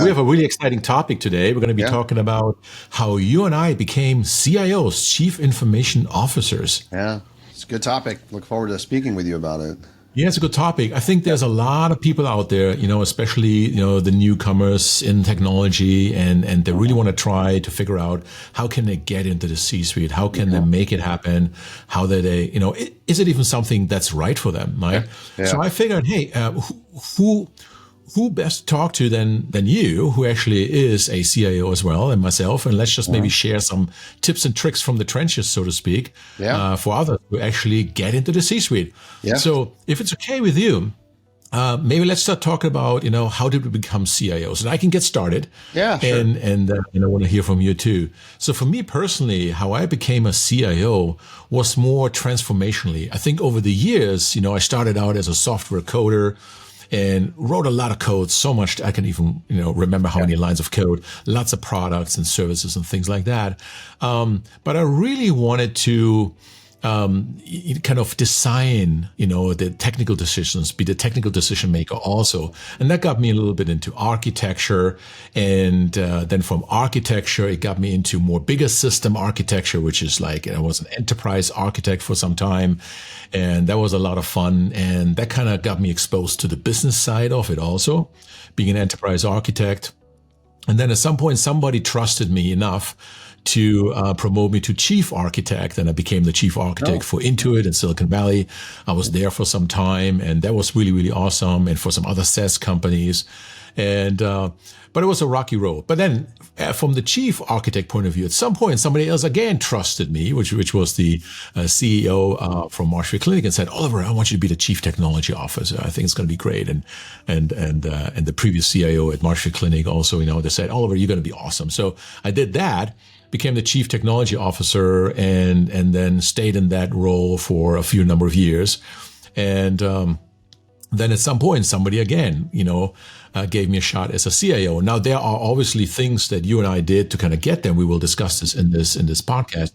we have a really exciting topic today. We're going to be Yeah. talking about how you and I became CIOs, Chief Information Officers. Yeah. It's a good topic. Look forward to speaking with you about it. Yeah, it's a good topic. I think there's a lot of people out there, especially, the newcomers in technology, and they really want to try to figure out how can they get into the C-suite? How can they make it happen? How they, is it even something that's right for them, right? Yeah. So I figured, hey, who best to talk to than you, who actually is a CIO as well, and myself, and let's just maybe share some tips and tricks from the trenches, so to speak, for others who actually get into the C-suite. Yeah. So if it's okay with you, maybe let's start talking about, how did we become CIOs? And I can get started. Yeah, sure. And I want to hear from you too. So for me personally, how I became a CIO was more transformationally. I think over the years, I started out as a software coder and wrote a lot of code, so much I can even, remember how many lines of code, lots of products and services and things like that. But I really wanted to kind of design, the technical decisions, be the technical decision maker also. And that got me a little bit into architecture. And then from architecture, it got me into more bigger system architecture, which is like, I was an enterprise architect for some time. And that was a lot of fun. And that kind of got me exposed to the business side of it also, being an enterprise architect. And then at some point, somebody trusted me enough to promote me to chief architect, and I became the chief architect for Intuit in Silicon Valley. I was there for some time, and that was really, really awesome, and for some other SaaS companies. And but it was a rocky road. But then from the chief architect point of view, at some point, somebody else again trusted me, which was the CEO from Marshfield Clinic, and said, Oliver, I want you to be the chief technology officer. I think it's going to be great. And the previous CIO at Marshfield Clinic also, they said, Oliver, you're going to be awesome. So I did that, became the chief technology officer, and then stayed in that role for a few number of years. And then at some point, somebody again, gave me a shot as a CIO. Now, there are obviously things that you and I did to kind of get there. We will discuss this in this podcast.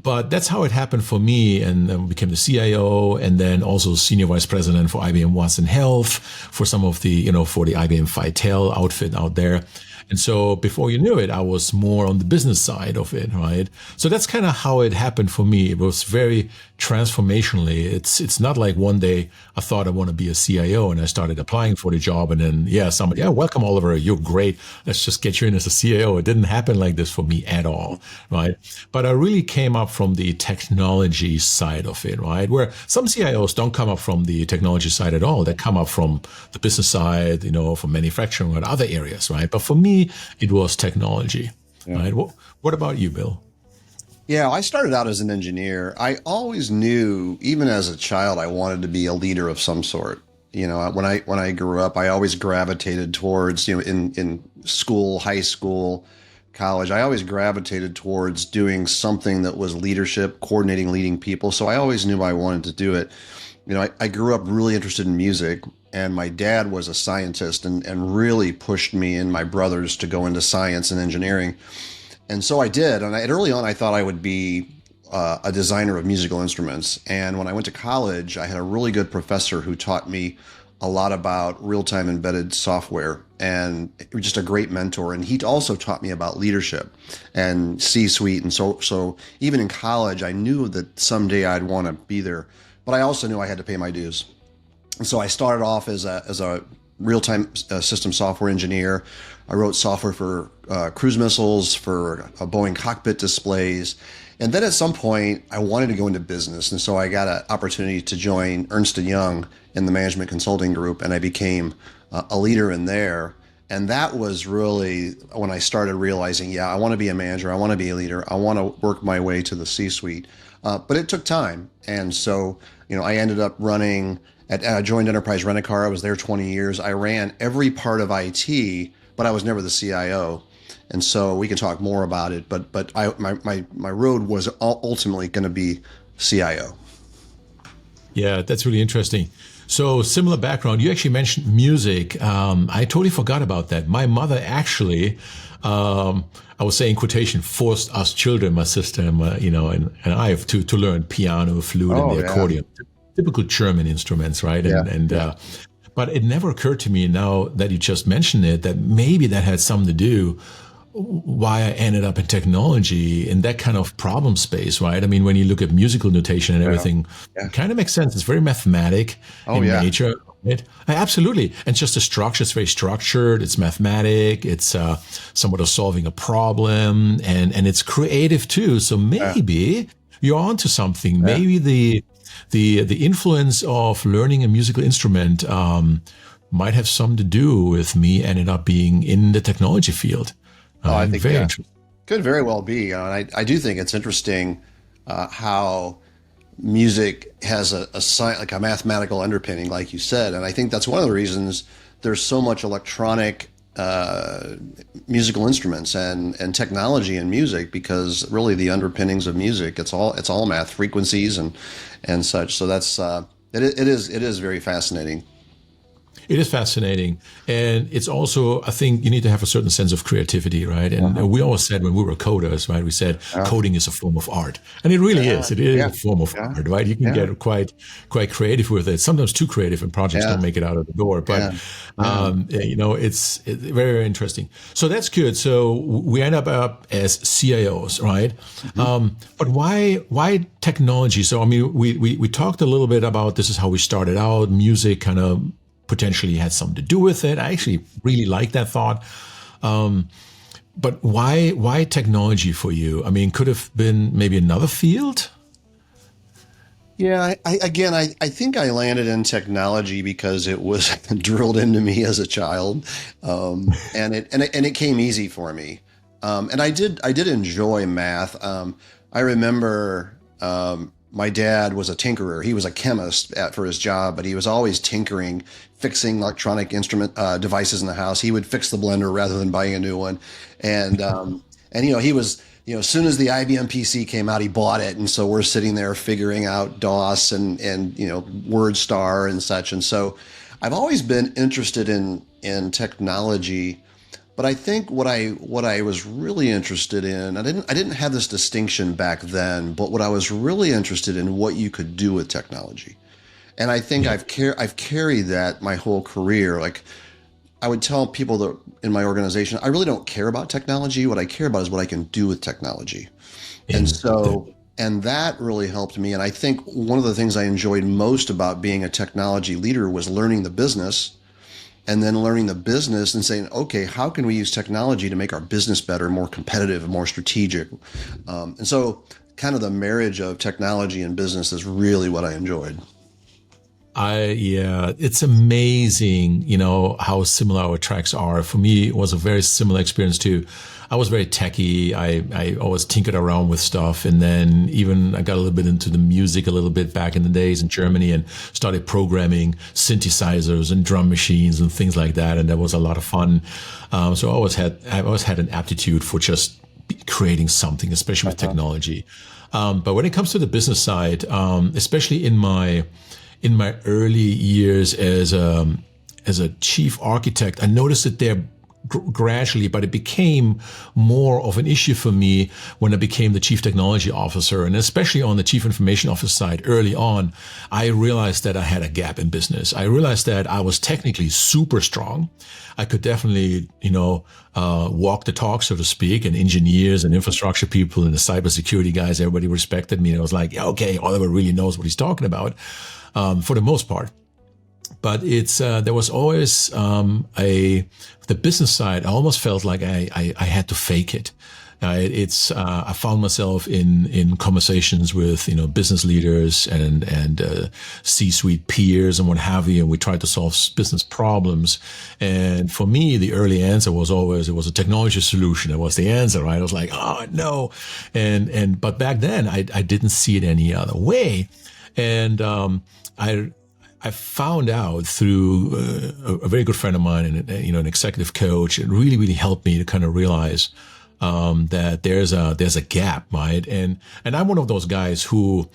But that's how it happened for me, and then became the CIO, and then also senior vice president for IBM Watson Health, for some of the, for the IBM Vitel outfit out there. And so before you knew it, I was more on the business side of it, right? So that's kind of how it happened for me. It was very transformationally. It's not like one day I thought I want to be a CIO and I started applying for the job, and then, somebody, welcome, Oliver, you're great. Let's just get you in as a CIO. It didn't happen like this for me at all, right? But I really came up from the technology side of it, right? Where some CIOs don't come up from the technology side at all. They come up from the business side, from manufacturing or other areas, right? But for me, it was technology, right? What about you, Bill? Yeah, I started out as an engineer. I always knew, even as a child, I wanted to be a leader of some sort. When I grew up, I always gravitated towards, in school, high school, college, I always gravitated towards doing something that was leadership, coordinating, leading people. So I always knew I wanted to do it. I grew up really interested in music, and my dad was a scientist and really pushed me and my brothers to go into science and engineering. And so I did. And early on, I thought I would be a designer of musical instruments. And when I went to college, I had a really good professor who taught me a lot about real-time embedded software, and just a great mentor. And he also taught me about leadership and C-suite. And so even in college, I knew that someday I'd want to be there, but I also knew I had to pay my dues. And so I started off as a real-time system software engineer. I wrote software for cruise missiles, for Boeing cockpit displays. And then at some point, I wanted to go into business. And so I got an opportunity to join Ernst & Young in the management consulting group, and I became a leader in there. And that was really when I started realizing, I want to be a manager. I want to be a leader. I want to work my way to the C-suite. But it took time. And so, I ended up running I joined Enterprise Rent-A-Car. I was there 20 years. I ran every part of IT, but I was never the CIO. And so we can talk more about it. But my road was ultimately going to be CIO. Yeah, that's really interesting. So similar background. You actually mentioned music. I totally forgot about that. My mother actually, I would say in quotation, forced us children, my sister and I have to learn piano, flute, and the accordion. Typical German instruments, right? Yeah. But it never occurred to me now that you just mentioned it, that maybe that had something to do why I ended up in technology in that kind of problem space, right? I mean, when you look at musical notation and everything, it kind of makes sense. It's very mathematic in nature. Right? Absolutely. And just the structure is very structured. It's mathematic. It's somewhat of solving a problem, and it's creative too. So maybe you're onto something. Maybe the influence of learning a musical instrument might have something to do with me ended up being in the technology field. I think could very well be. And I do think it's interesting how music has a like a mathematical underpinning, like you said. And I think that's one of the reasons there's so much electronic musical instruments and technology in music, because really the underpinnings of music, it's all math, frequencies and such. So that's it is very fascinating. It is fascinating. And it's also, I think you need to have a certain sense of creativity, right? And we always said when we were coders, right, we said coding is a form of art. And it really is. It is a form of art, right? You can get quite creative with it, sometimes too creative, and projects don't make it out of the door. But, it's very, very interesting. So that's good. So we end up as CIOs, right? But why technology? So, I mean, we talked a little bit about this is how we started out, music kind of potentially had something to do with it. I actually really like that thought. But why technology for you? I mean, could have been maybe another field? Yeah, I think I landed in technology because it was drilled into me as a child, and it came easy for me. And I did enjoy math. I remember my dad was a tinkerer. He was a chemist for his job, but he was always tinkering, fixing electronic instrument devices in the house. He would fix the blender rather than buying a new one. And he was, as soon as the IBM PC came out, he bought it. And so we're sitting there figuring out DOS and WordStar and such. And so I've always been interested in technology. But I think what I was really interested in, I didn't have this distinction back then, but what I was really interested in, what you could do with technology. And I think I've carried that my whole career. Like, I would tell people that in my organization, I really don't care about technology. What I care about is what I can do with technology. And that really helped me. And I think one of the things I enjoyed most about being a technology leader was learning the business. And then learning the business and saying, okay, how can we use technology to make our business better, more competitive, more strategic? And so kind of the marriage of technology and business is really what I enjoyed. It's amazing, how similar our tracks are. For me, it was a very similar experience too. I was very techie. I always tinkered around with stuff. And then even I got a little bit into the music a little bit back in the days in Germany and started programming synthesizers and drum machines and things like that. And that was a lot of fun. So I always had an aptitude for just creating something, especially with technology. But when it comes to the business side, especially in my early years as a chief architect, I noticed it there gradually, but it became more of an issue for me when I became the chief technology officer, and especially on the chief information officer side early on. I realized that I had a gap in business. I realized that I was technically super strong. I could definitely, walk the talk, so to speak, and engineers and infrastructure people and the cybersecurity guys, everybody respected me. And I was like, okay, Oliver really knows what he's talking about, for the most part. But there was always the business side. I almost felt like I had to fake it. I found myself in conversations with business leaders and C-suite peers and what have you, and we tried to solve business problems. And for me, the early answer was always it was a technology solution. It was the answer, right? I was like, oh no, but back then I didn't see it any other way, and I found out through a very good friend of mine and an executive coach. It really, really helped me to kind of realize that there's a gap, right? And I'm one of those guys who,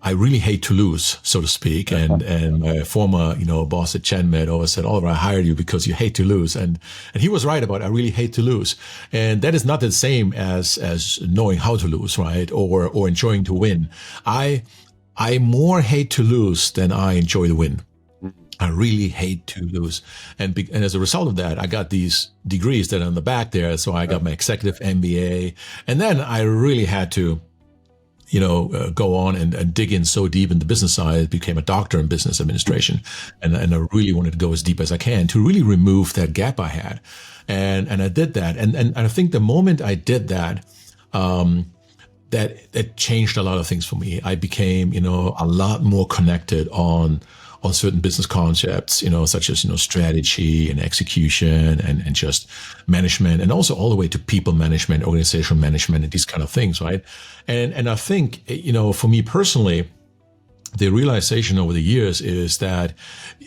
I really hate to lose, so to speak. And my former, boss at ChenMed always said, Oliver, I hired you because you hate to lose. And he was right about it. I really hate to lose. And that is not the same as knowing how to lose, right? Or enjoying to win. I more hate to lose than I enjoy the win. I really hate to lose. And as a result of that, I got these degrees that are on the back there. So I got my executive MBA. And then I really had to, go on and dig in so deep in the business side. I became a doctor in business administration. And I really wanted to go as deep as I can to really remove that gap I had. And I did that. And I think the moment I did that, that changed a lot of things for me. I became, a lot more connected on certain business concepts, such as, strategy and execution and just management, and also all the way to people management, organizational management, and these kind of things, right? And I think, for me personally, the realization over the years is that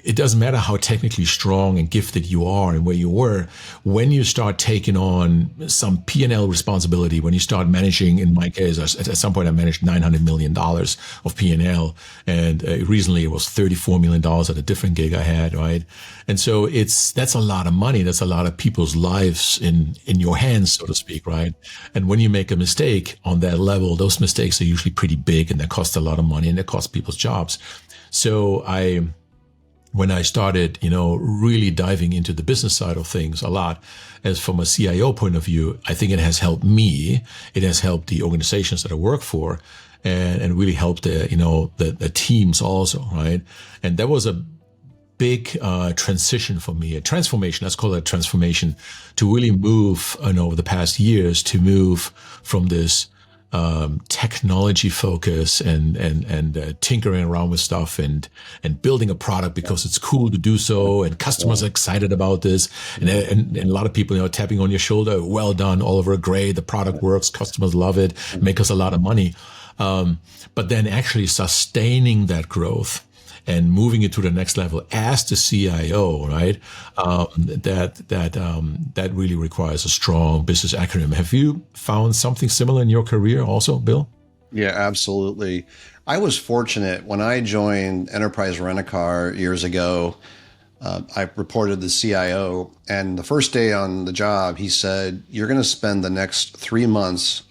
it doesn't matter how technically strong and gifted you are and where you were, when you start taking on some P&L responsibility, when you start managing, in my case, at some point I managed $900 million of P&L, and recently it was $34 million at a different gig I had, right? And so that's a lot of money. That's a lot of people's lives in your hands, so to speak, right? And when you make a mistake on that level, those mistakes are usually pretty big, and they cost a lot of money, and they cost people's jobs. So when I started, really diving into the business side of things a lot, as from a CIO point of view, I think it has helped me. It has helped the organizations that I work for, and really helped the teams also, right? And that was a big transition for me, a transformation. Let's call it a transformation, to really move, over the past years, to move from this technology focus and tinkering around with stuff and building a product because it's cool to do so, and customers are excited about this, and a lot of people tapping on your shoulder, well done, Oliver, great, the product works, customers love it, make us a lot of money, but then actually sustaining that growth and moving it to the next level as the CIO, right? That really requires a strong business acumen. Have you found something similar in your career also, Bill? Yeah, absolutely. I was fortunate when I joined Enterprise Rent-A-Car years ago. I reported to the CIO, and the first day on the job, he said, "You're going to spend the next 3 months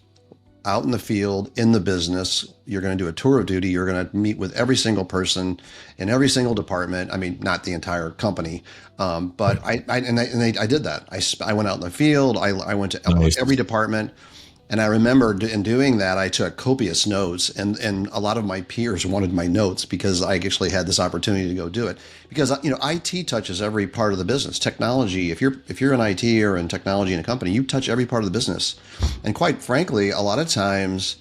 out in the field, in the business. You're going to do a tour of duty. You're going to meet with every single person in every single department. I mean, not the entire company, but I did that. I went out in the field. I went to every department, and I remember in doing that, I took copious notes, and a lot of my peers wanted my notes because I actually had this opportunity to go do it. Because IT touches every part of the business. Technology, if you're in IT or in technology in a company, you touch every part of the business. And quite frankly, a lot of times,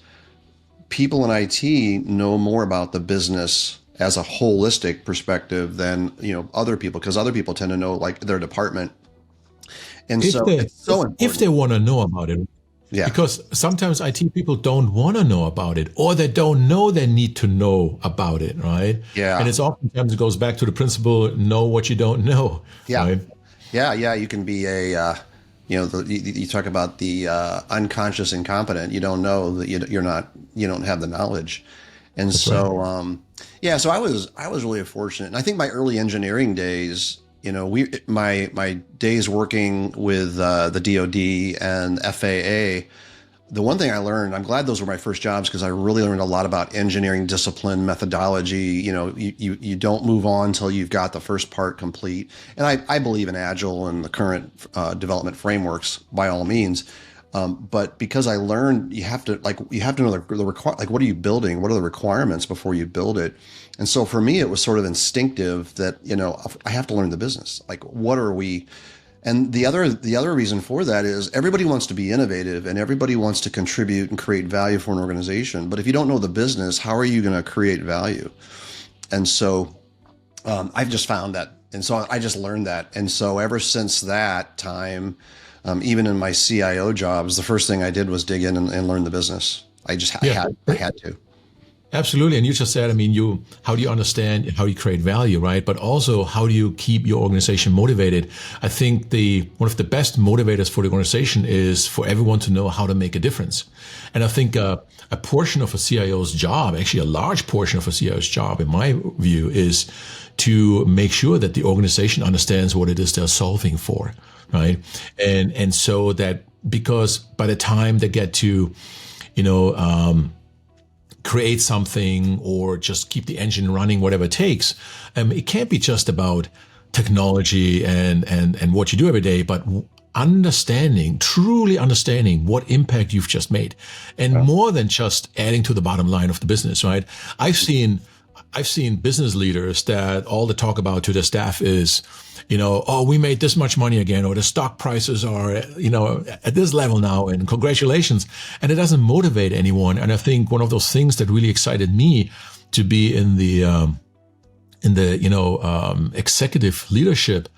people in IT know more about the business as a holistic perspective than other people, because other people tend to know like their department. And it's so important if they want to know about it. Yeah. Because sometimes IT people don't want to know about it, or they don't know they need to know about it, right? Yeah. And it's oftentimes goes back to the principle, know what you don't know. Yeah. Right? Yeah. You can be you talk about the unconscious incompetent. You don't know that you don't have the knowledge. And that's so, right. So I was really fortunate. And I think my early engineering days, my days working with the DoD and FAA, the one thing I learned, I'm glad those were my first jobs, because I really learned a lot about engineering discipline, methodology. You don't move on until you've got the first part complete. And I believe in Agile and the current development frameworks by all means. But because I learned you have to know what are you building? What are the requirements before you build it? And so for me, it was sort of instinctive that, I have to learn the business. Like, what are we? And the other reason for that is everybody wants to be innovative and everybody wants to contribute and create value for an organization. But if you don't know the business, how are you going to create value? And so I've just found that. And so I just learned that. And so ever since that time, even in my CIO jobs, the first thing I did was dig in and learn the business. I had to. Absolutely. And you just said, how do you understand how you create value, right? But also, how do you keep your organization motivated? I think one of the best motivators for the organization is for everyone to know how to make a difference. And I think a portion of a CIO's job, actually a large portion of a CIO's job, in my view, is to make sure that the organization understands what it is they're solving for, right? And so that, because by the time they get to, create something or just keep the engine running, whatever it takes. It can't be just about technology and what you do every day, but truly understanding what impact you've just made, and more than just adding to the bottom line of the business, right? I've seen business leaders that all the talk about to their staff is, oh, we made this much money again, or the stock prices are, at this level now, and congratulations. And it doesn't motivate anyone. And I think one of those things that really excited me to be in the executive leadership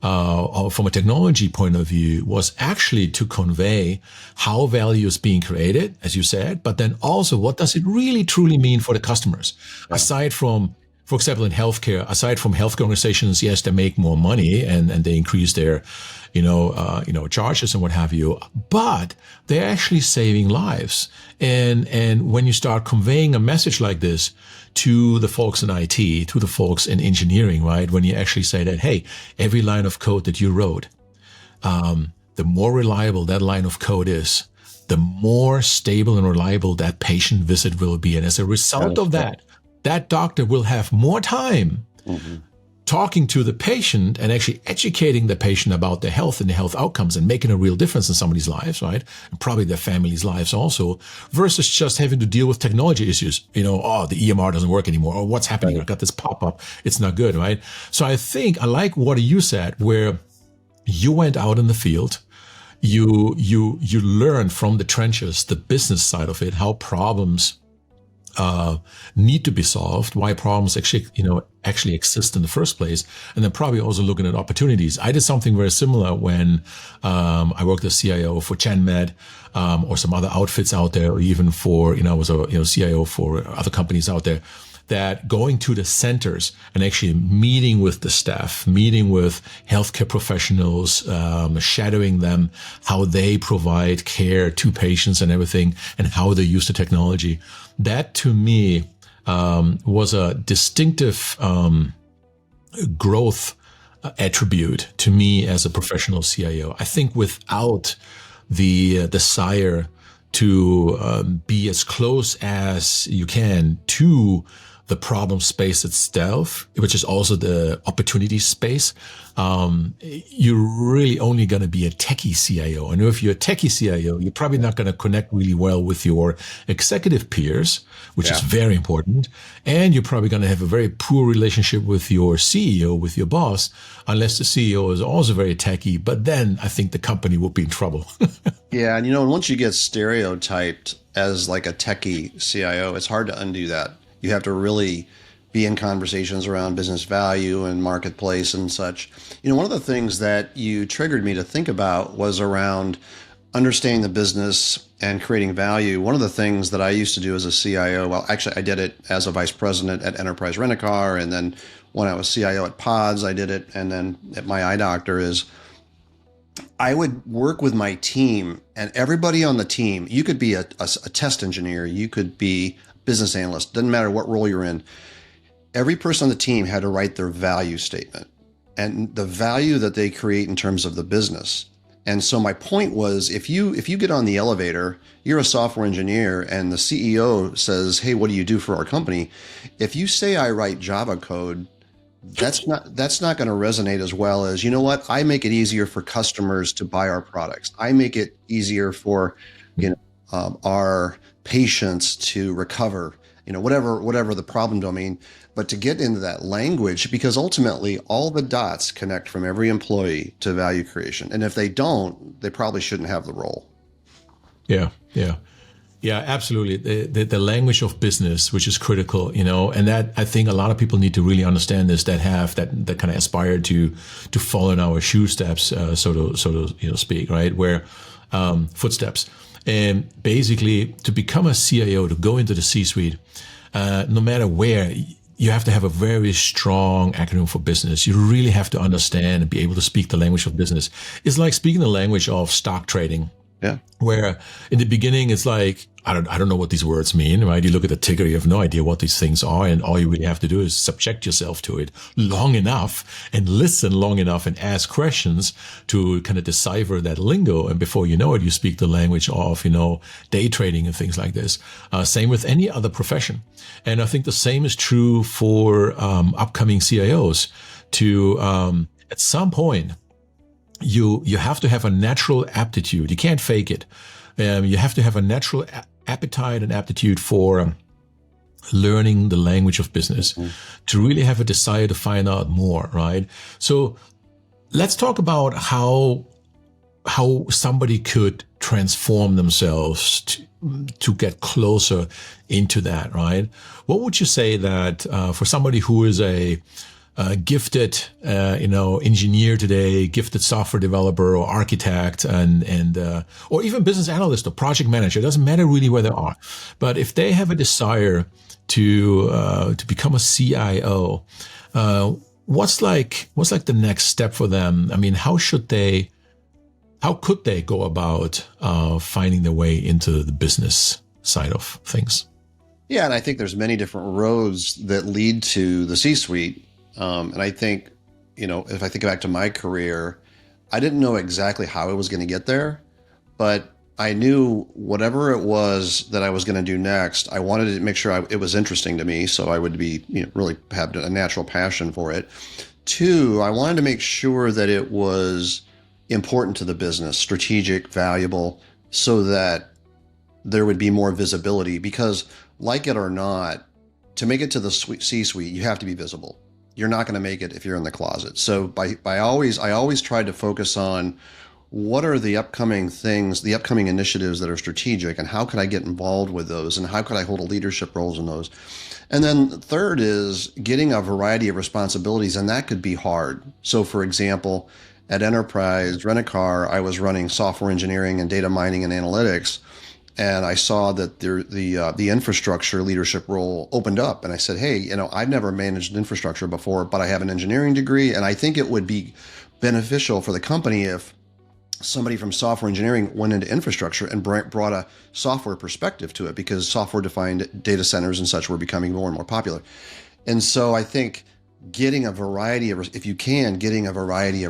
from a technology point of view was actually to convey how value is being created, as you said, but then also what does it really truly mean for the customers? Yeah. Aside from, for example, in healthcare, healthcare organizations, yes, they make more money and they increase their, charges and what have you, but they're actually saving lives. And when you start conveying a message like this to the folks in IT, to the folks in engineering, right? When you actually say that, hey, every line of code that you wrote, the more reliable that line of code is, the more stable and reliable that patient visit will be. And as a result of that, that doctor will have more time talking to the patient and actually educating the patient about their health and the health outcomes and making a real difference in somebody's lives, right? And probably their family's lives also, versus just having to deal with technology issues. The EMR doesn't work anymore, or what's happening? I got this pop-up. It's not good, right? So I think I like what you said, where you went out in the field, you learned from the trenches, the business side of it, how problems need to be solved, why problems actually exist in the first place, and then probably also looking at opportunities. I did something very similar when I worked as CIO for ChenMed or some other outfits out there, or even for I was a CIO for other companies out there. That going to the centers and actually meeting with the staff, meeting with healthcare professionals, shadowing them, how they provide care to patients and everything, and how they use the technology. That to me was a distinctive growth attribute to me as a professional CIO. I think without the desire to be as close as you can to the problem space itself, which is also the opportunity space, you're really only going to be a techie CIO. And if you're a techie CIO, you're probably not going to connect really well with your executive peers, which is very important. And you're probably going to have a very poor relationship with your CEO, with your boss, unless the CEO is also very techie. But then I think the company will be in trouble. Yeah. And, once you get stereotyped as like a techie CIO, it's hard to undo that. You have to really be in conversations around business value and marketplace and such. One of the things that you triggered me to think about was around understanding the business and creating value. One of the things that I used to do as a CIO, well, actually I did it as a vice president at Enterprise Rent-A-Car. And then when I was CIO at Pods, I did it. And then at my eye doctor is I would work with my team, and everybody on the team, you could be a test engineer, you could be business analyst, doesn't matter what role you're in. Every person on the team had to write their value statement and the value that they create in terms of the business. And so my point was, if you get on the elevator, you're a software engineer, and the CEO says, "Hey, what do you do for our company?" If you say I write Java code, that's not going to resonate as well as, what? I make it easier for customers to buy our products. I make it easier for our patients to recover, whatever the problem domain, but to get into that language, because ultimately all the dots connect from every employee to value creation. And if they don't, they probably shouldn't have the role. Yeah, absolutely. The language of business, which is critical, and that I think a lot of people need to really understand this, that have that kind of aspire to follow in our shoe steps, so to speak, right? Where footsteps. And basically, to become a CIO, to go into the C-suite, no matter where, you have to have a very strong acumen for business. You really have to understand and be able to speak the language of business. It's like speaking the language of stock trading. Yeah. Where in the beginning it's like, I don't know what these words mean, right? You look at the ticker, you have no idea what these things are, and all you really have to do is subject yourself to it long enough and listen long enough and ask questions to kind of decipher that lingo. And before you know it, you speak the language of, day trading and things like this. Same with any other profession. And I think the same is true for upcoming CIOs to, at some point, you have to have a natural aptitude. You can't fake it. You have to have a natural appetite and aptitude for learning the language of business, to really have a desire to find out more, right? So let's talk about how somebody could transform themselves to get closer into that, right? What would you say that for somebody who is a gifted, engineer today, gifted software developer or architect, and or even business analyst or project manager. It doesn't matter really where they are, but if they have a desire to become a CIO, what's like the next step for them? I mean, how could they go about finding their way into the business side of things? Yeah, and I think there's many different roads that lead to the C-suite. And I think, if I think back to my career, I didn't know exactly how I was going to get there, but I knew whatever it was that I was going to do next, I wanted to make sure it was interesting to me. So I would be, really have a natural passion for it. Two, I wanted to make sure that it was important to the business, strategic, valuable, so that there would be more visibility, because like it or not, to make it to the C-suite, you have to be visible. You're not going to make it if you're in the closet. So I always tried to focus on what are the upcoming things, the upcoming initiatives that are strategic, and how could I get involved with those, and how could I hold a leadership roles in those. And then third is getting a variety of responsibilities, and that could be hard. So for example, at Enterprise Rent-A-Car, I was running software engineering and data mining and analytics. And I saw that the infrastructure leadership role opened up, and I said, "Hey, I've never managed infrastructure before, but I have an engineering degree, and I think it would be beneficial for the company if somebody from software engineering went into infrastructure and brought a software perspective to it, because software-defined data centers and such were becoming more and more popular." And so I think getting a variety of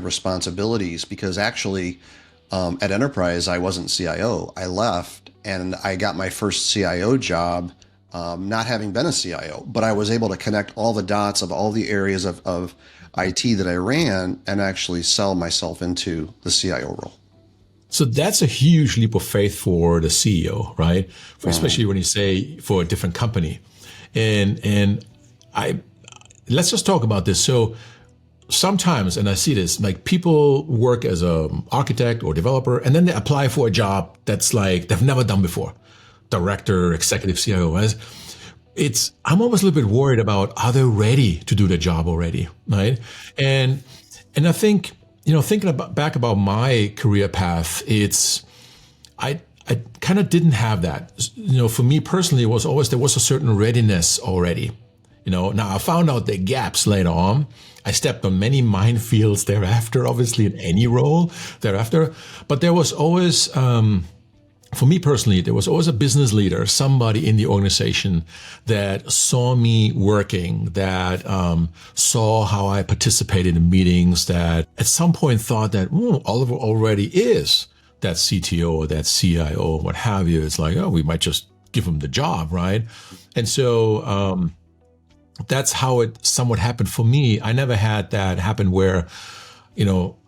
responsibilities, because actually at Enterprise I wasn't CIO. I left. And I got my first CIO job, not having been a CIO, but I was able to connect all the dots of all the areas of IT that I ran and actually sell myself into the CIO role. So that's a huge leap of faith for the CEO, right? Especially when you say for a different company. And let's just talk about this. So sometimes, and I see this, like people work as an architect or developer, and then they apply for a job that's like they've never done before. Director, executive CIO. I'm almost a little bit worried about, are they ready to do the job already, right? And I think, thinking back about my career path, I kind of didn't have that. For me personally, there was a certain readiness already. Now I found out the gaps later on. I stepped on many minefields thereafter, obviously in any role thereafter. But there was always, for me personally, there was always a business leader, somebody in the organization that saw me working, that saw how I participated in meetings, that at some point thought that Oliver already is that CTO or that CIO or what have you. It's like, we might just give him the job, right? And so that's how it somewhat happened for me. I never had that happen where,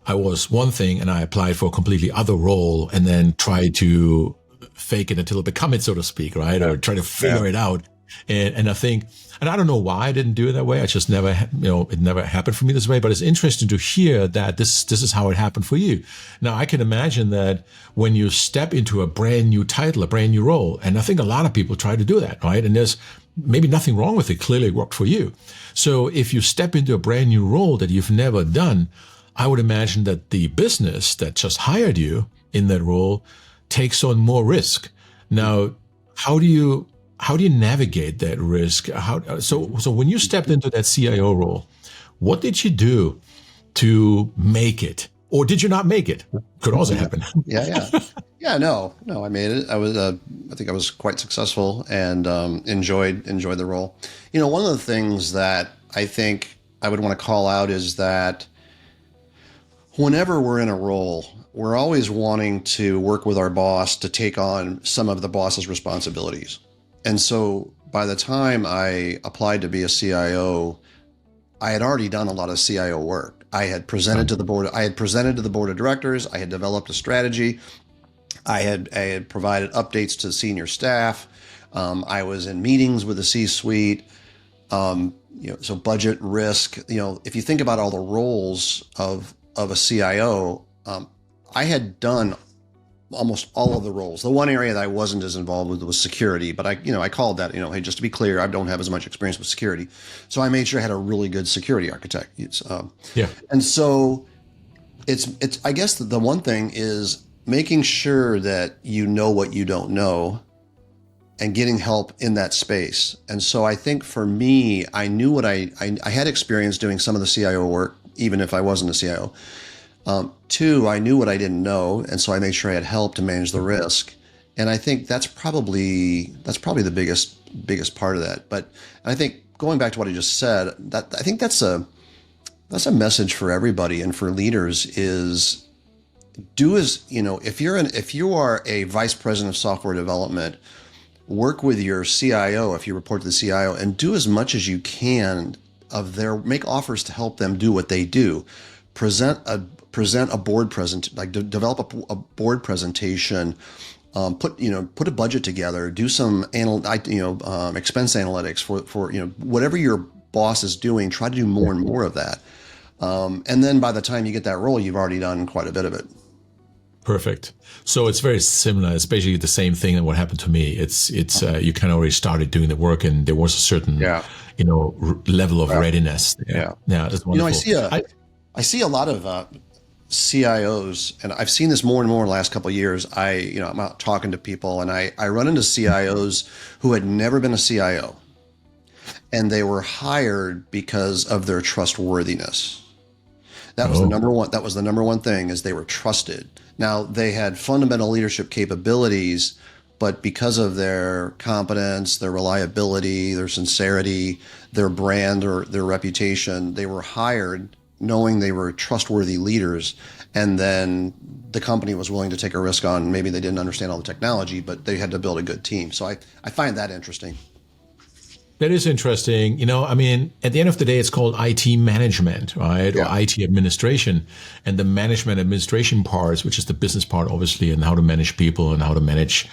I was one thing and I applied for a completely other role and then tried to fake it until it become it, so to speak, right? Or try to figure it out. And I think, and I don't know why I didn't do it that way. I just never, it never happened for me this way, but it's interesting to hear that this is how it happened for you. Now I can imagine that when you step into a brand new title, a brand new role, and I think a lot of people try to do that, right? And there's maybe nothing wrong with it. Clearly it worked for you. So if you step into a brand new role that you've never done, I would imagine that the business that just hired you in that role takes on more risk. Now, how do you navigate that risk? So when you stepped into that CIO role, what did you do to make it? Or did you not make it? Could also happen. Yeah. No, I made it. I think I was quite successful and enjoyed the role. One of the things that I think I would want to call out is that whenever we're in a role, we're always wanting to work with our boss to take on some of the boss's responsibilities. And so by the time I applied to be a CIO, I had already done a lot of CIO work. I had presented to the board. I had presented to the board of directors. I had developed a strategy. I had provided updates to senior staff. I was in meetings with the C-suite. So budget, risk. If you think about all the roles of a CIO, I had done almost all of the roles. The one area that I wasn't as involved with was security, but I called that, hey, just to be clear, I don't have as much experience with security. So I made sure I had a really good security architect. And so I guess the one thing is making sure that you know what you don't know and getting help in that space. And so I think for me, I knew what I had experience doing some of the CIO work, even if I wasn't a CIO. Two, I knew what I didn't know, and so I made sure I had help to manage the risk. And I think that's probably the biggest part of that. But I think going back to what I just said, I think that's a message for everybody and for leaders is if you are a vice president of software development, work with your CIO if you report to the CIO and do as much as you can make offers to help them do what they do. Present a board develop a board presentation, put a budget together, do some expense analytics for whatever your boss is doing. Try to do more and more of that, and then by the time you get that role, you've already done quite a bit of it. Perfect. So it's very similar. It's basically the same thing that what happened to me. It's you kind of already started doing the work, and there was a certain level of readiness. Yeah, that's wonderful. I see a lot of CIOs, and I've seen this more and more in the last couple of years. I'm out talking to people, and I run into CIOs who had never been a CIO, and they were hired because of their trustworthiness. That was the number one. That was the number one thing, is they were trusted. Now, they had fundamental leadership capabilities, but because of their competence, their reliability, their sincerity, their brand or their reputation, they were hired knowing they were trustworthy leaders. And then the company was willing to take a risk on, maybe they didn't understand all the technology, but they had to build a good team. So I find that interesting. That is interesting. At the end of the day, it's called IT management, right? Yeah. Or IT administration. And the management administration parts, which is the business part, obviously, and how to manage people and how to manage,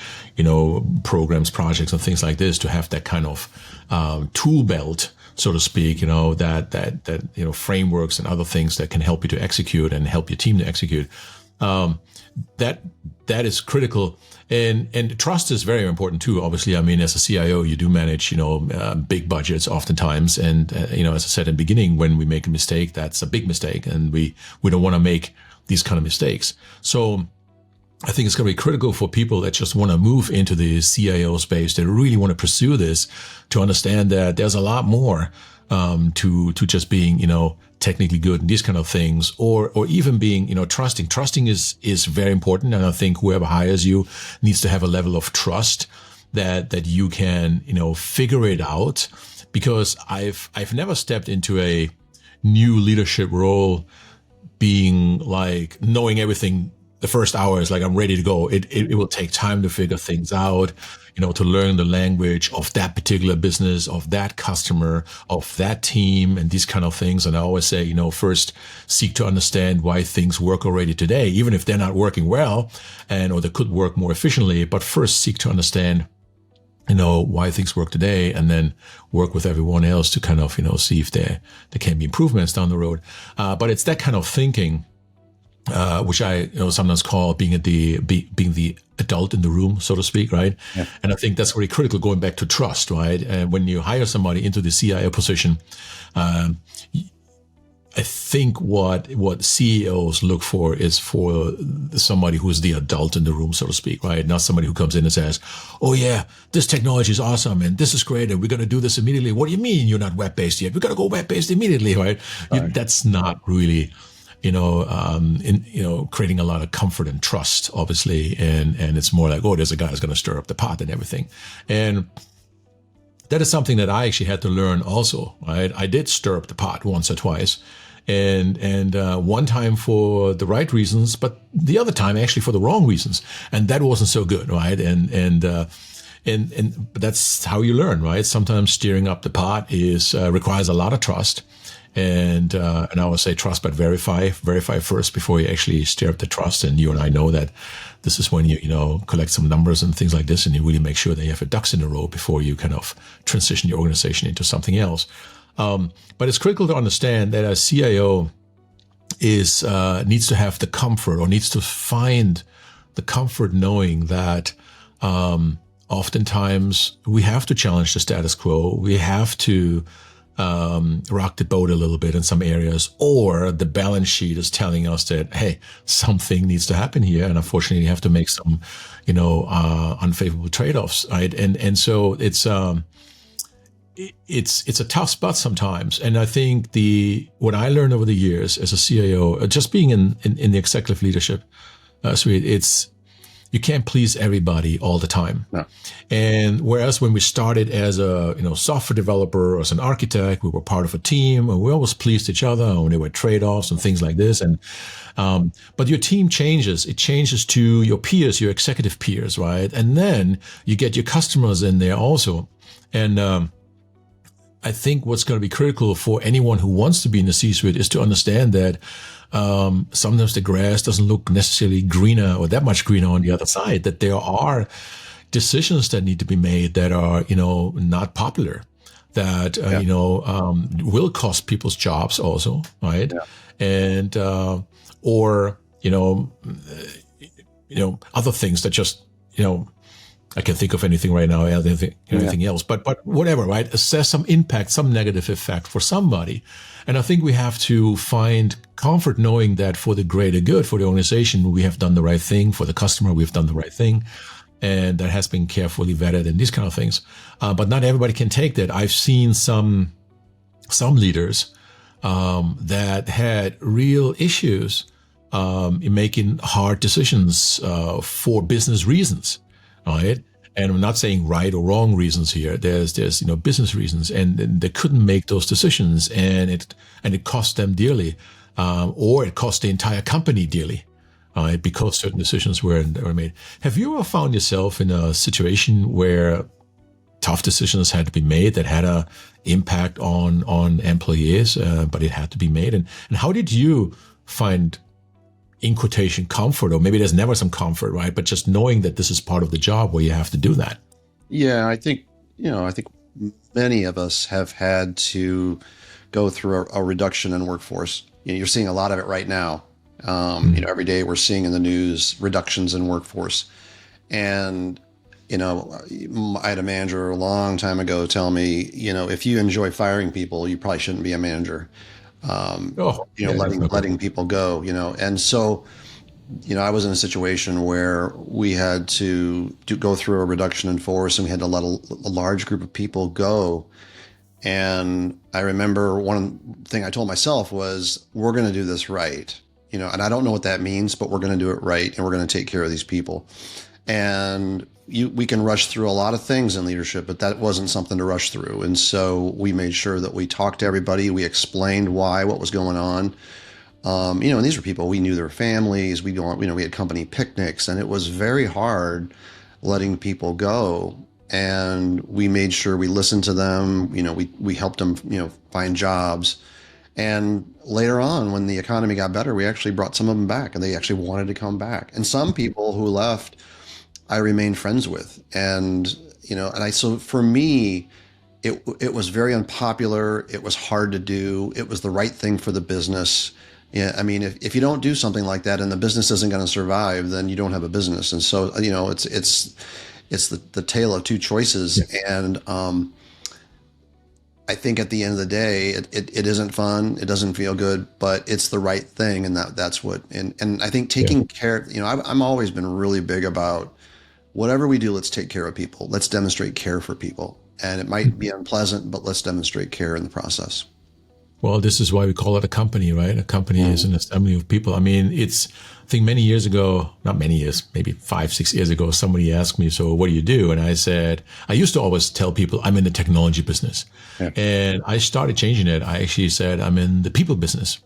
programs, projects, and things like this, to have that kind of tool belt, so to speak, that frameworks and other things that can help you to execute and help your team to execute. That is critical. And trust is very important too. Obviously, as a CIO, you do manage, big budgets oftentimes. And, as I said in the beginning, when we make a mistake, that's a big mistake. And we don't want to make these kind of mistakes. So I think it's going to be critical for people that just want to move into the CIO space, that really want to pursue this, to understand that there's a lot more to just being, technically good and these kind of things, or even being, trusting. Trusting is very important. And I think whoever hires you needs to have a level of trust that you can, figure it out, because I've never stepped into a new leadership role being like knowing everything. The first hour is like, I'm ready to go. It will take time to figure things out, to learn the language of that particular business, of that customer, of that team, and these kind of things. And I always say, first seek to understand why things work already today, even if they're not working well, or they could work more efficiently. But first seek to understand, why things work today, and then work with everyone else to kind of, see if there can be improvements down the road. But it's that kind of thinking, which I sometimes call being the adult in the room, so to speak, right? Yeah. And I think that's very critical, going back to trust, right? And when you hire somebody into the CIO position, I think what CEOs look for is for somebody who's the adult in the room, so to speak, right? Not somebody who comes in and says, "Oh yeah, this technology is awesome and this is great and we're going to do this immediately." What do you mean you're not web-based yet? We got to go web-based immediately, right? That's not really creating a lot of comfort and trust, obviously. And it's more like, oh, there's a guy who's going to stir up the pot and everything. And that is something that I actually had to learn also, right? I did stir up the pot once or twice. And one time for the right reasons, but the other time actually for the wrong reasons. And that wasn't so good, right? But that's how you learn, right? Sometimes steering up the pot requires a lot of trust. And I would say trust, but verify first before you actually stir up the trust. And you and I know that this is when you collect some numbers and things like this, and you really make sure that you have your ducks in a row before you kind of transition your organization into something else. But it's critical to understand that a CIO needs to have the comfort, or needs to find the comfort knowing that oftentimes we have to challenge the status quo. We have to rock the boat a little bit in some areas, or the balance sheet is telling us that, hey, something needs to happen here, and unfortunately you have to make some unfavorable trade-offs, right? And so it's a tough spot sometimes. And I think what I learned over the years as a CIO, just being in the executive leadership suite, you can't please everybody all the time. No. And whereas when we started as a software developer or as an architect, we were part of a team and we always pleased each other, and there were trade-offs and things like this. And but your team changes. It changes to your peers, your executive peers, right? And then you get your customers in there also. And I think what's going to be critical for anyone who wants to be in the C-suite is to understand that sometimes the grass doesn't look necessarily greener or that much greener on the other side, that there are decisions that need to be made that are, not popular, that, will cost people's jobs also, right? Yeah. And, or, other things that just, I can't think of anything right now, anything else, but whatever, right? Assess some impact, some negative effect for somebody. And I think we have to find comfort knowing that for the greater good, for the organization, we have done the right thing. For the customer, we've done the right thing. And that has been carefully vetted and these kind of things. But not everybody can take that. I've seen some leaders that had real issues in making hard decisions for business reasons. Right. And I'm not saying right or wrong reasons here. There's business reasons, and they couldn't make those decisions, and it cost them dearly, or it cost the entire company dearly, right? Because certain decisions were made. Have you ever found yourself in a situation where tough decisions had to be made that had a impact on employees, but it had to be made? And how did you find, in quotation, comfort, or maybe there's never some comfort, right? But just knowing that this is part of the job where you have to do that. Yeah, I think many of us have had to go through a reduction in workforce. You're seeing a lot of it right now. Every day we're seeing in the news reductions in workforce. And, I had a manager a long time ago tell me, if you enjoy firing people, you probably shouldn't be a manager. Letting people go, and so, I was in a situation where we had to go through a reduction in force, and we had to let a large group of people go. And I remember one thing I told myself was, we're going to do this right, and I don't know what that means, but we're going to do it right, and we're going to take care of these people. And we can rush through a lot of things in leadership, but that wasn't something to rush through. And so we made sure that we talked to everybody. We explained what was going on. And these were people, we knew their families. We had company picnics, and it was very hard letting people go. And we made sure we listened to them. We helped them, find jobs. And later on, when the economy got better, we actually brought some of them back, and they actually wanted to come back. And some people who left, I remained friends with. And, so for me, it was very unpopular. It was hard to do. It was the right thing for the business. Yeah. I mean, if you don't do something like that and the business isn't going to survive, then you don't have a business. And so, it's the tale of two choices. Yeah. And, I think at the end of the day, it isn't fun. It doesn't feel good, but it's the right thing. And that's what, and I think taking care, I'm always been really big about, whatever we do, let's take care of people. Let's demonstrate care for people. And it might be unpleasant, but let's demonstrate care in the process. Well, this is why we call it a company, right? A company is an assembly of people. I mean, I think many years ago, not many years, maybe 5, 6 years ago, somebody asked me, so what do you do? And I said, I used to always tell people I'm in the technology business. Yeah. And I started changing it. I actually said I'm in the people business,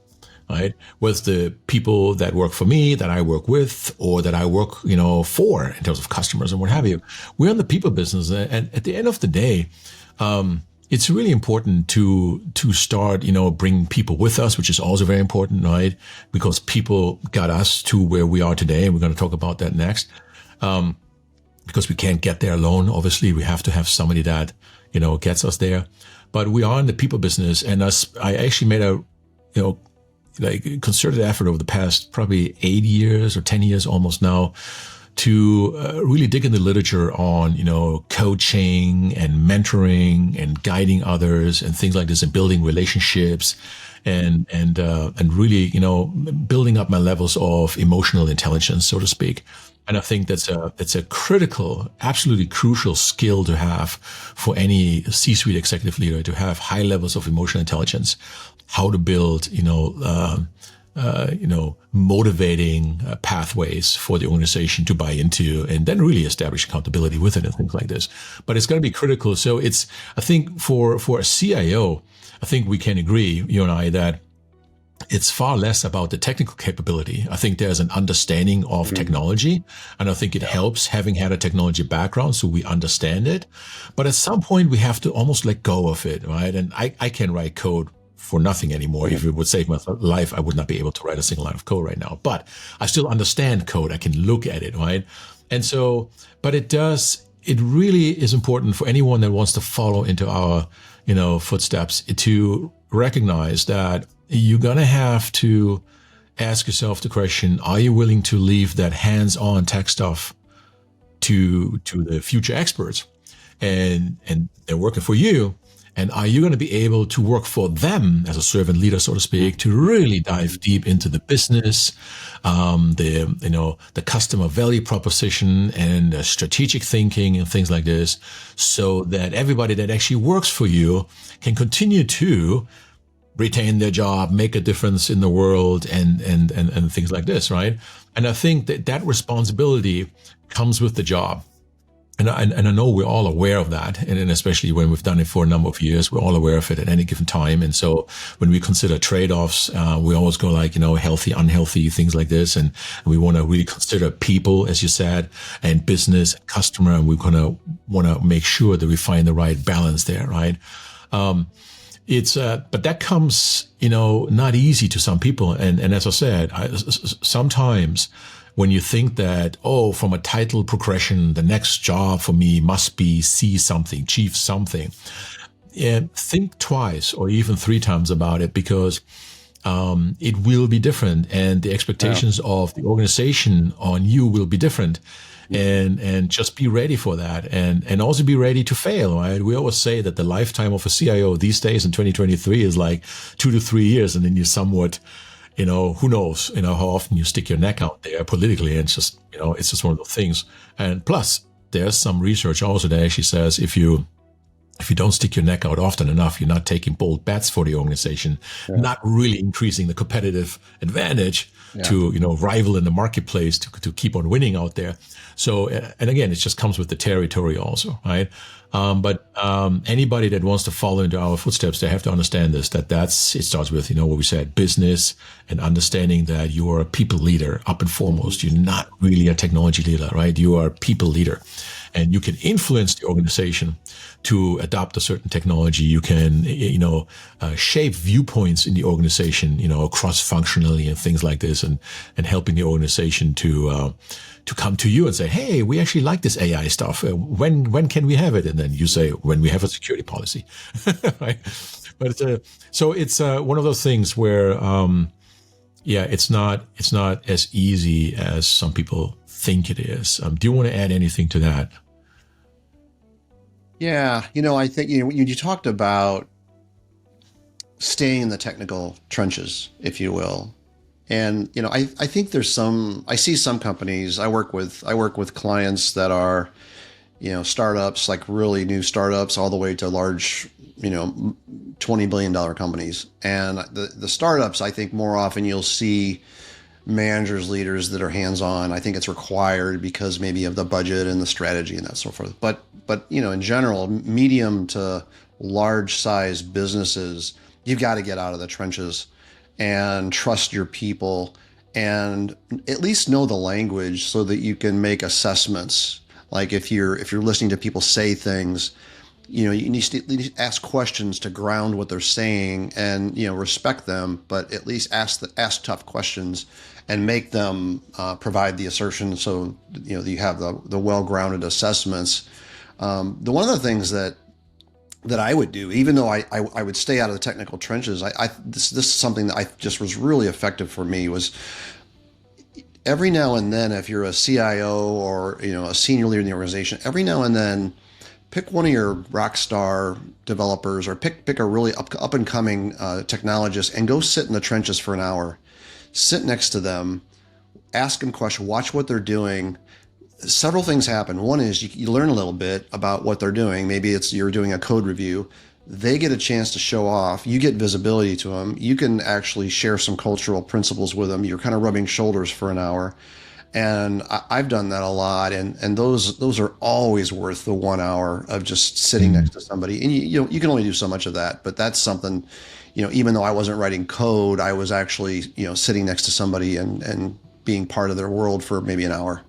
right? With the people that work for me, that I work with, or that I work, for in terms of customers and what have you. We're in the people business. And at the end of the day, it's really important to start, bring people with us, which is also very important, right? Because people got us to where we are today, and we're going to talk about that next. Because we can't get there alone. Obviously, we have to have somebody that, gets us there. But we are in the people business, and I actually made a, concerted effort over the past probably 8 years or 10 years almost now to really dig in the literature on, coaching and mentoring and guiding others and things like this, and building relationships and really, building up my levels of emotional intelligence, so to speak. And I think that's a critical, absolutely crucial skill to have for any C-suite executive leader, to have high levels of emotional intelligence, how to build, motivating pathways for the organization to buy into, and then really establish accountability with it and things like this. But it's going to be critical. So I think for a CIO, I think we can agree, you and I, that it's far less about the technical capability. I think there's an understanding of technology, and I think it helps having had a technology background so we understand it. But at some point, we have to almost let go of it, right? And I can write code for nothing anymore. If it would save my life, I would not be able to write a single line of code right now. But I still understand code. I can look at it, right? And so, but it really is important for anyone that wants to follow into our, footsteps, to recognize that you're going to have to ask yourself the question, are you willing to leave that hands-on tech stuff to the future experts? And they're working for you. And are you going to be able to work for them as a servant leader, so to speak, to really dive deep into the business, the customer value proposition and strategic thinking and things like this, so that everybody that actually works for you can continue to retain their job, make a difference in the world, and things like this, right? And I think that responsibility comes with the job. And I know we're all aware of that. And especially when we've done it for a number of years, we're all aware of it at any given time. And so when we consider trade-offs, we always go like, healthy, unhealthy, things like this. And we want to really consider people, as you said, and business, customer, and we're going to want to make sure that we find the right balance there, right? But that comes, not easy to some people. And as I said, sometimes when you think that, from a title progression, the next job for me must be see something, chief something, think twice or even 3 times about it, because it will be different, and the expectations of the organization on you will be different. And just be ready for that, and also be ready to fail, right? We always say that the lifetime of a CIO these days in 2023 is like 2 to 3 years, and then you're somewhat, who knows, how often you stick your neck out there politically, and it's just, it's just one of those things. And plus, there's some research also that actually says if you don't stick your neck out often enough, you're not taking bold bets for the organization, not really increasing the competitive advantage to, rival in the marketplace to keep on winning out there. So, and again, it just comes with the territory also, right? But anybody that wants to follow into our footsteps, they have to understand this, it starts with, what we said, business, and understanding that you are a people leader up and foremost. You're not really a technology leader, right? You are a people leader, and you can influence the organization to adopt a certain technology. You can, shape viewpoints in the organization, cross-functionally and things like this, and helping the organization to come to you and say, hey, we actually like this AI stuff. When can we have it? And then you say, when we have a security policy, right? But it's one of those things where, it's not as easy as some people think it is. Do you want to add anything to that? Yeah, I think you talked about staying in the technical trenches, if you will. And I think I see some companies, I work with clients that are, startups, like really new startups, all the way to large, $20 billion companies. And the startups, I think more often you'll see managers, leaders that are hands-on. I think it's required because maybe of the budget and the strategy and that so forth. But in general, medium to large size businesses, you've got to get out of the trenches and trust your people and at least know the language so that you can make assessments. Like if you're listening to people say things, you need to at least ask questions to ground what they're saying and respect them, but at least ask tough questions and make them provide the assertion so you have the well-grounded assessments. One of the things that I would do, even though I would stay out of the technical trenches, this is something that I just was really effective for me, was every now and then, if you're a CIO or a senior leader in the organization, every now and then pick one of your rock star developers or pick a really up and coming technologist and go sit in the trenches for an hour. Sit next to them, ask them questions, watch what they're doing. Several things happen. One is you learn a little bit about what they're doing. Maybe it's you're doing a code review. They get a chance to show off. You get visibility to them. You can actually share some cultural principles with them. You're kind of rubbing shoulders for an hour. And I've done that a lot. And those are always worth the 1 hour of just sitting next to somebody. And you can only do so much of that. But that's something, even though I wasn't writing code, I was actually, sitting next to somebody and being part of their world for maybe an hour.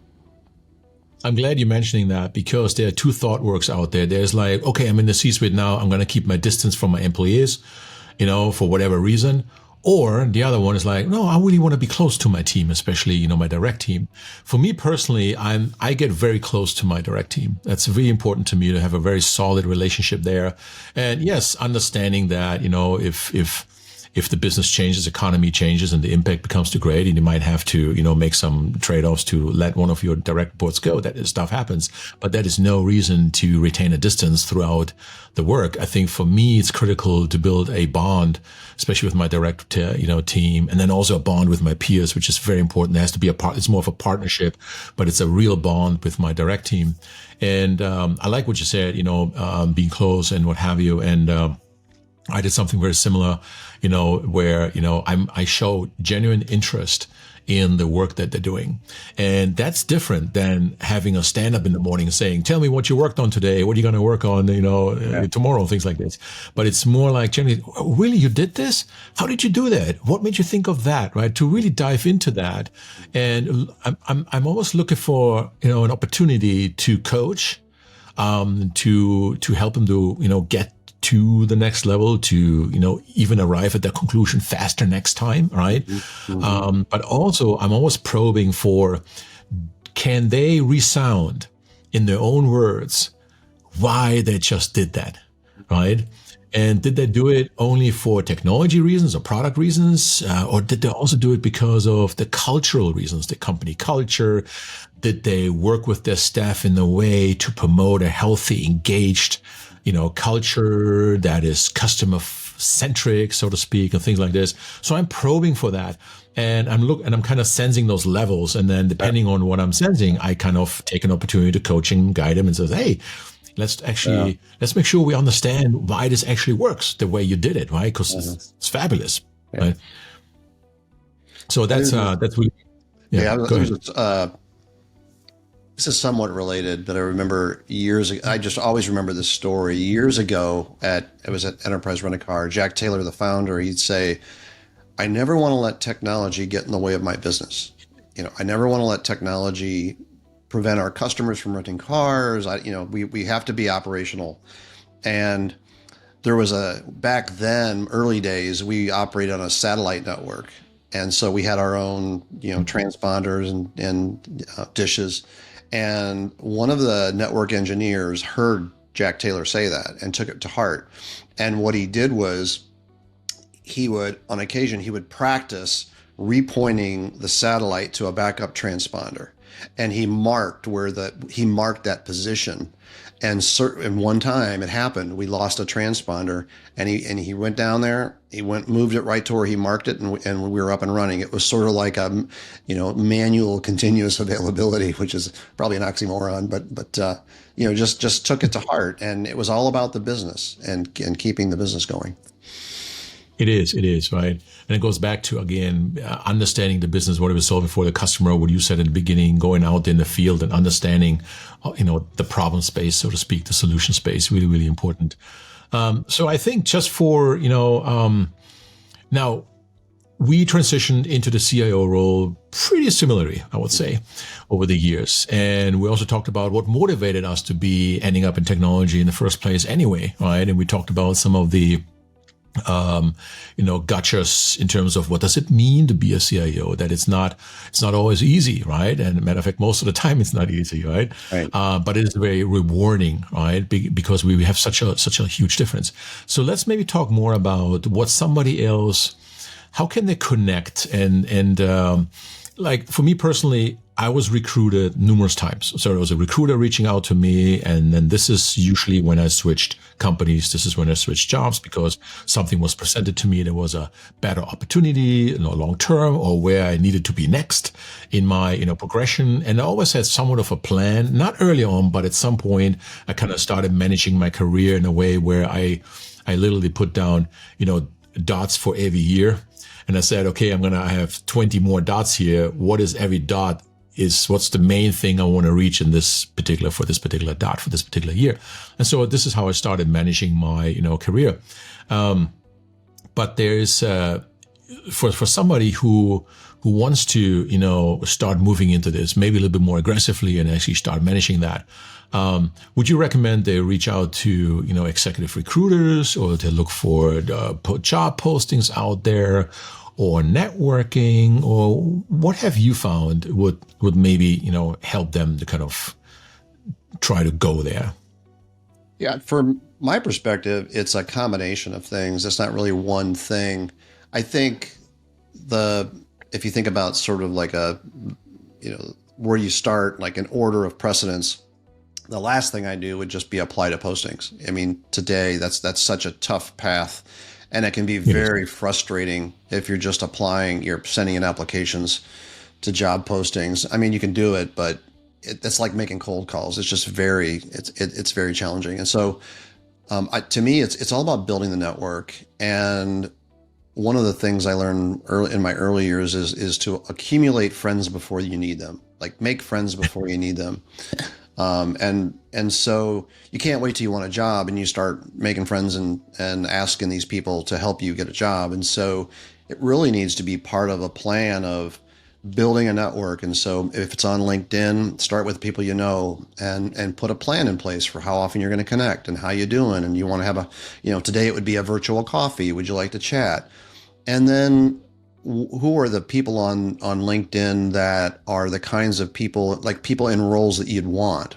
I'm glad you're mentioning that because there are two thought works out there. There's like, okay, I'm in the C-suite now. I'm going to keep my distance from my employees, for whatever reason. Or the other one is like, no, I really want to be close to my team, especially, my direct team. For me personally, I get very close to my direct team. That's really important to me to have a very solid relationship there. And yes, understanding that, if the business changes, economy changes, and the impact becomes too great, and you might have to, make some trade-offs to let one of your direct reports go. That stuff happens, but that is no reason to retain a distance throughout the work. I think for me, it's critical to build a bond, especially with my direct, team, and then also a bond with my peers, which is very important. There has to be it's more of a partnership, but it's a real bond with my direct team. And I like what you said, being close and what have you, and I did something very similar, where, I show genuine interest in the work that they're doing. And that's different than having a stand up in the morning saying, tell me what you worked on today. What are you going to work on, tomorrow, things like this. But it's more like, generally, oh, really, you did this? How did you do that? What made you think of that? Right. To really dive into that. And I'm always looking for, an opportunity to coach, to help them to, get to the next level, to even arrive at their conclusion faster next time, right? Mm-hmm. But also I'm always probing for, can they resound in their own words why they just did that, right? And did they do it only for technology reasons or product reasons, or did they also do it because of the cultural reasons, the company culture? Did they work with their staff in a way to promote a healthy, engaged culture that is customer centric, so to speak, and things like this. So I'm probing for that. And I'm kind of sensing those levels. And then depending on what I'm sensing, I kind of take an opportunity to coach and guide them and says, hey, let's make sure we understand why this actually works the way you did it, right? Because it's fabulous, right? So that's really, go ahead. This is somewhat related, but I remember years ago, I just always remember this story. Years ago it was at Enterprise Rent-A-Car, Jack Taylor, the founder, he'd say, I never want to let technology get in the way of my business. I never want to let technology prevent our customers from renting cars. We have to be operational. And there was back then, early days, we operated on a satellite network. And so we had our own, transponders and dishes. And one of the network engineers heard Jack Taylor say that and took it to heart. And what he did was on occasion, he would practice repointing the satellite to a backup transponder. and he marked that position. And one time it happened, we lost a transponder, and he went down there, moved it right to where he marked it, and we were up and running. It was sort of like a, manual continuous availability, which is probably an oxymoron, but just took it to heart, and it was all about the business and keeping the business going. It is, right? And it goes back to, again, understanding the business, what it was solving for the customer, what you said in the beginning, going out in the field and understanding, the problem space, so to speak, the solution space, really, really important. So I think just for, now we transitioned into the CIO role pretty similarly, I would say, over the years. And we also talked about what motivated us to be ending up in technology in the first place anyway, right? And we talked about some of the gotchas in terms of what does it mean to be a CIO, that it's not always easy, right? And matter of fact, most of the time it's not easy, right? Right. But it is very rewarding, right? Because we have such a huge difference. So let's maybe talk more about what somebody else, how can they connect? And like for me personally, I was recruited numerous times. So there was a recruiter reaching out to me, and then this is usually when I switched companies. This is when I switched jobs because something was presented to me. There was a better opportunity, long term, or where I needed to be next in my, progression. And I always had somewhat of a plan, not early on, but at some point I kind of started managing my career in a way where I literally put down, dots for every year. And I said, okay, I have 20 more dots here. What is every dot? What's the main thing I want to reach for this particular dot, for this particular year. And so this is how I started managing my, career. But there's, for somebody who wants to, start moving into this, maybe a little bit more aggressively and actually start managing that, would you recommend they reach out to, executive recruiters, or to look for job postings out there, or networking, or what have you found would maybe, help them to kind of try to go there? Yeah, from my perspective, it's a combination of things. It's not really one thing. I think if you think about sort of like where you start, like an order of precedence, the last thing I do would just be apply to postings. I mean, today that's such a tough path. And it can be very frustrating if you're just applying, you're sending in applications to job postings. I mean, you can do it, but it's like making cold calls. It's just it's very challenging. And so to me, it's all about building the network. And one of the things I learned in my early years is to accumulate friends before you need them, like make friends before you need them. And so you can't wait till you want a job and you start making friends and asking these people to help you get a job. And so it really needs to be part of a plan of building a network. And so if it's on LinkedIn, start with people you know, and put a plan in place for how often you're going to connect and how you doing. And you want to have today it would be a virtual coffee. Would you like to chat? And then who are the people on LinkedIn that are the kinds of people, like people in roles that you'd want,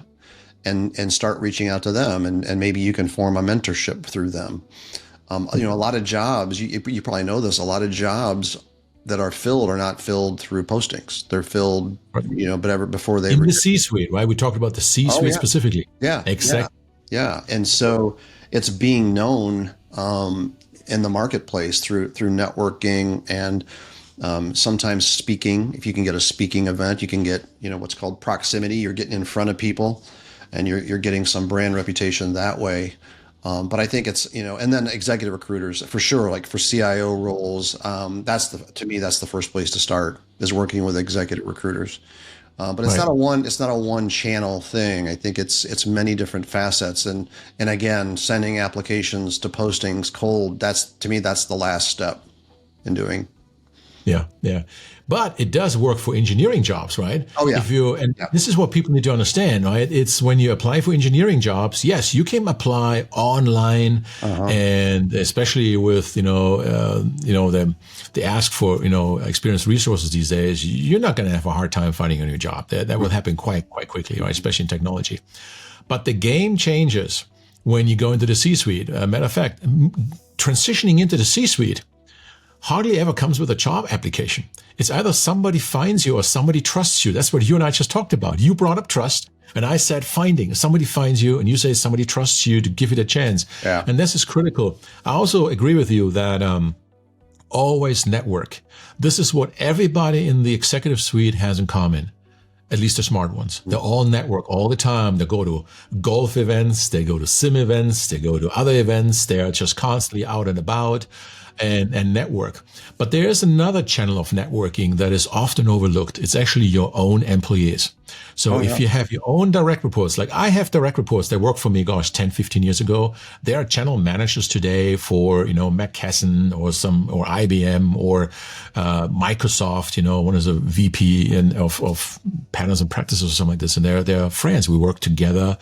and start reaching out to them, and maybe you can form a mentorship through them. A lot of jobs, you probably know this, a lot of jobs that are filled are not filled through postings. They're filled, before they in the C-suite, right? We talked about the C-suite specifically. Yeah, exactly. Yeah, and so it's being known in the marketplace through networking and sometimes speaking. If you can get a speaking event, you can get what's called proximity. You're getting in front of people, and you're getting some brand reputation that way. But I think it's and then executive recruiters for sure. Like for CIO roles, to me that's the first place to start, is working with executive recruiters. But it's not a one channel thing. I think it's many different facets, and again, sending applications to postings cold. To me that's the last step in doing. Yeah. But it does work for engineering jobs, right? Oh, yeah. This is what people need to understand, right? It's when you apply for engineering jobs, yes, you can apply online, and especially with, the ask for, experienced resources these days, you're not going to have a hard time finding a new job. That will happen quite quickly, right? Especially in technology. But the game changes when you go into the C-suite. Matter of fact, transitioning into the C-suite hardly ever comes with a job application. It's either somebody finds you or somebody trusts you. That's what you and I just talked about. You brought up trust, and I said finding. Somebody finds you, and you say somebody trusts you to give it a chance. Yeah. And this is critical. I also agree with you that always network. This is what everybody in the executive suite has in common. At least the smart ones. They all network all the time. They go to golf events, they go to sim events, they go to other events. They are just constantly out and about and network. But there is another channel of networking that is often overlooked. It's actually your own employees. So if you have your own direct reports, like I have direct reports that worked for me, 10, 15 years ago. They are channel managers today for, McKesson or IBM or Microsoft, one is a VP of patterns and practices or something like this. And they're friends. We work together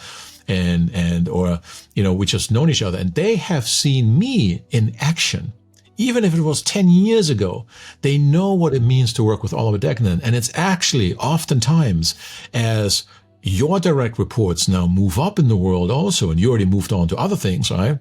or we just known each other, and they have seen me in action. Even if it was 10 years ago, they know what it means to work with Oliver Decknan. And it's actually oftentimes, as your direct reports now move up in the world also, and you already moved on to other things, right?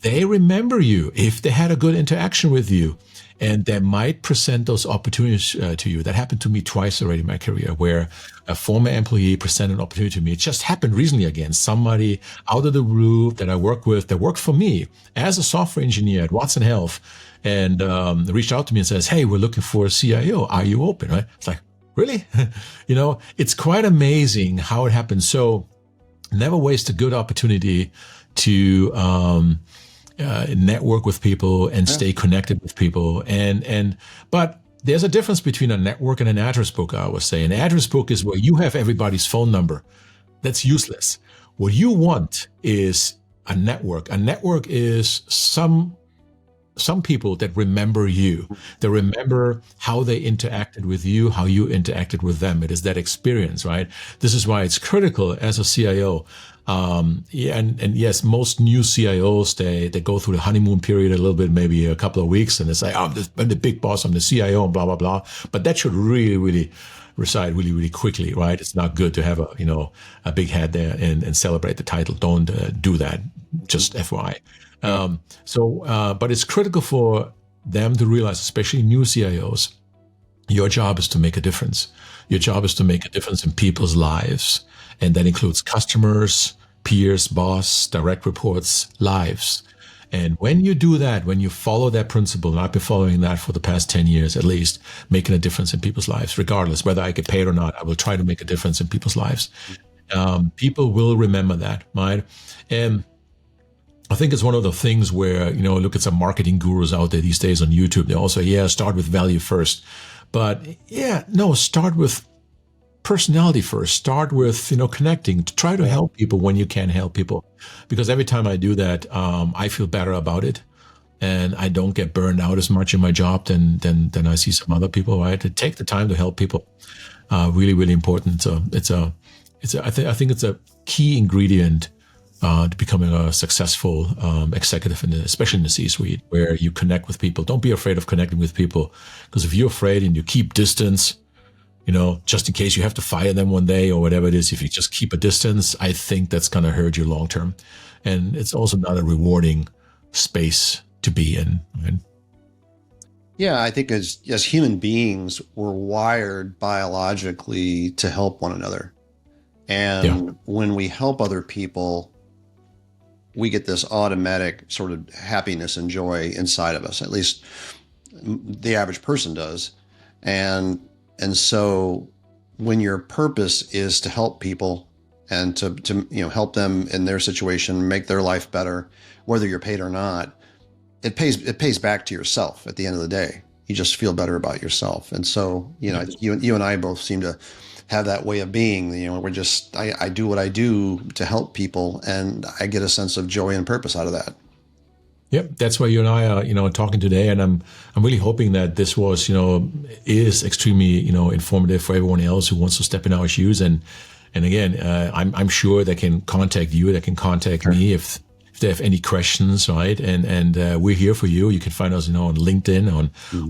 They remember you if they had a good interaction with you, and they might present those opportunities to you. That happened to me twice already in my career, where a former employee presented an opportunity to me. It just happened recently again. Somebody out of the group that I work with, that worked for me as a software engineer at Watson Health, and reached out to me and says, "Hey, we're looking for a CIO. Are you open?" Right? It's like, really? It's quite amazing how it happens. So never waste a good opportunity to network with people and stay connected with people. But there's a difference between a network and an address book, I would say. An address book is where you have everybody's phone number. That's useless. What you want is a network. A network is some people that remember you. They remember how they interacted with you, how you interacted with them. It is that experience, right? This is why it's critical as a CIO. And yes, most new CIOs, they go through the honeymoon period a little bit, maybe a couple of weeks, and they say, I'm the big boss, I'm the CIO, and blah, blah, blah. But that should really, really reside really, really quickly, right? It's not good to have a big head there and celebrate the title. Don't do that, just FYI. But it's critical for them to realize, especially new CIOs, your job is to make a difference. Your job is to make a difference in people's lives. And that includes customers, peers, boss, direct reports, lives. And when you do that, when you follow that principle, and I've been following that for the past 10 years at least, making a difference in people's lives, regardless whether I get paid or not, I will try to make a difference in people's lives. People will remember that, right? And I think it's one of the things where, look at some marketing gurus out there these days on YouTube. They all say, start with value first. But start with personality first. Start with, connecting. Try to help people when you can help people. Because every time I do that, I feel better about it. And I don't get burned out as much in my job than I see some other people, right? To take the time to help people. Really, really important. So I think it's a key ingredient to becoming a successful executive, especially in the C-suite, where you connect with people. Don't be afraid of connecting with people, because if you're afraid and you keep distance, just in case you have to fire them one day or whatever it is, if you just keep a distance, I think that's going to hurt you long term. And it's also not a rewarding space to be in. Right? Yeah, I think as human beings, we're wired biologically to help one another. And when we help other people, we get this automatic sort of happiness and joy inside of us. At least the average person does. And so when your purpose is to help people and to help them in their situation, make their life better, whether you're paid or not, it pays back to yourself at the end of the day. You just feel better about yourself. And so, you and I both seem to have that way of being. I do what I do to help people, and I get a sense of joy and purpose out of that. Yep, that's why you and I are, talking today, and I'm really hoping that this was, is extremely, informative for everyone else who wants to step in our shoes. And again, I'm sure they can contact you, they can contact me if they have any questions, right? And we're here for you. You can find us, on LinkedIn,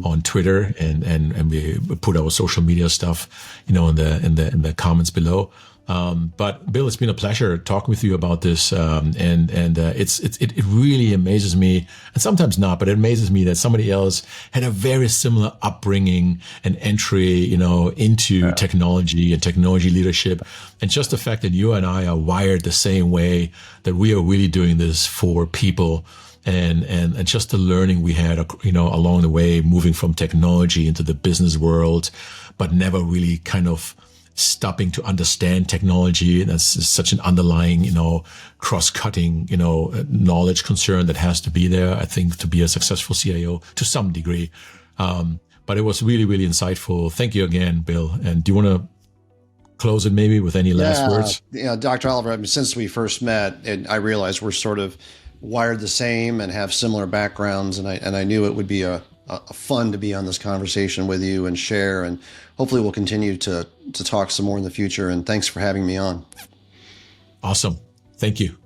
on Twitter, and we put our social media stuff, in the comments below. But Bill, it's been a pleasure talking with you about this, it really amazes me, and sometimes not, but it amazes me that somebody else had a very similar upbringing and entry, into technology and technology leadership, and just the fact that you and I are wired the same way, that we are really doing this for people. And just the learning we had, along the way, moving from technology into the business world, but never really kind of stopping to understand technology. That's such an underlying, cross-cutting, knowledge concern that has to be there, I think, to be a successful CIO to some degree. But it was really, really insightful. Thank you again, Bill. And do you want to close it maybe with any last words? Yeah, Dr. Oliver, I mean, since we first met, and I realized we're sort of wired the same and have similar backgrounds, and I knew it would be a fun to be on this conversation with you and share, and hopefully we'll continue to talk some more in the future. And thanks for having me on. Awesome. Thank you.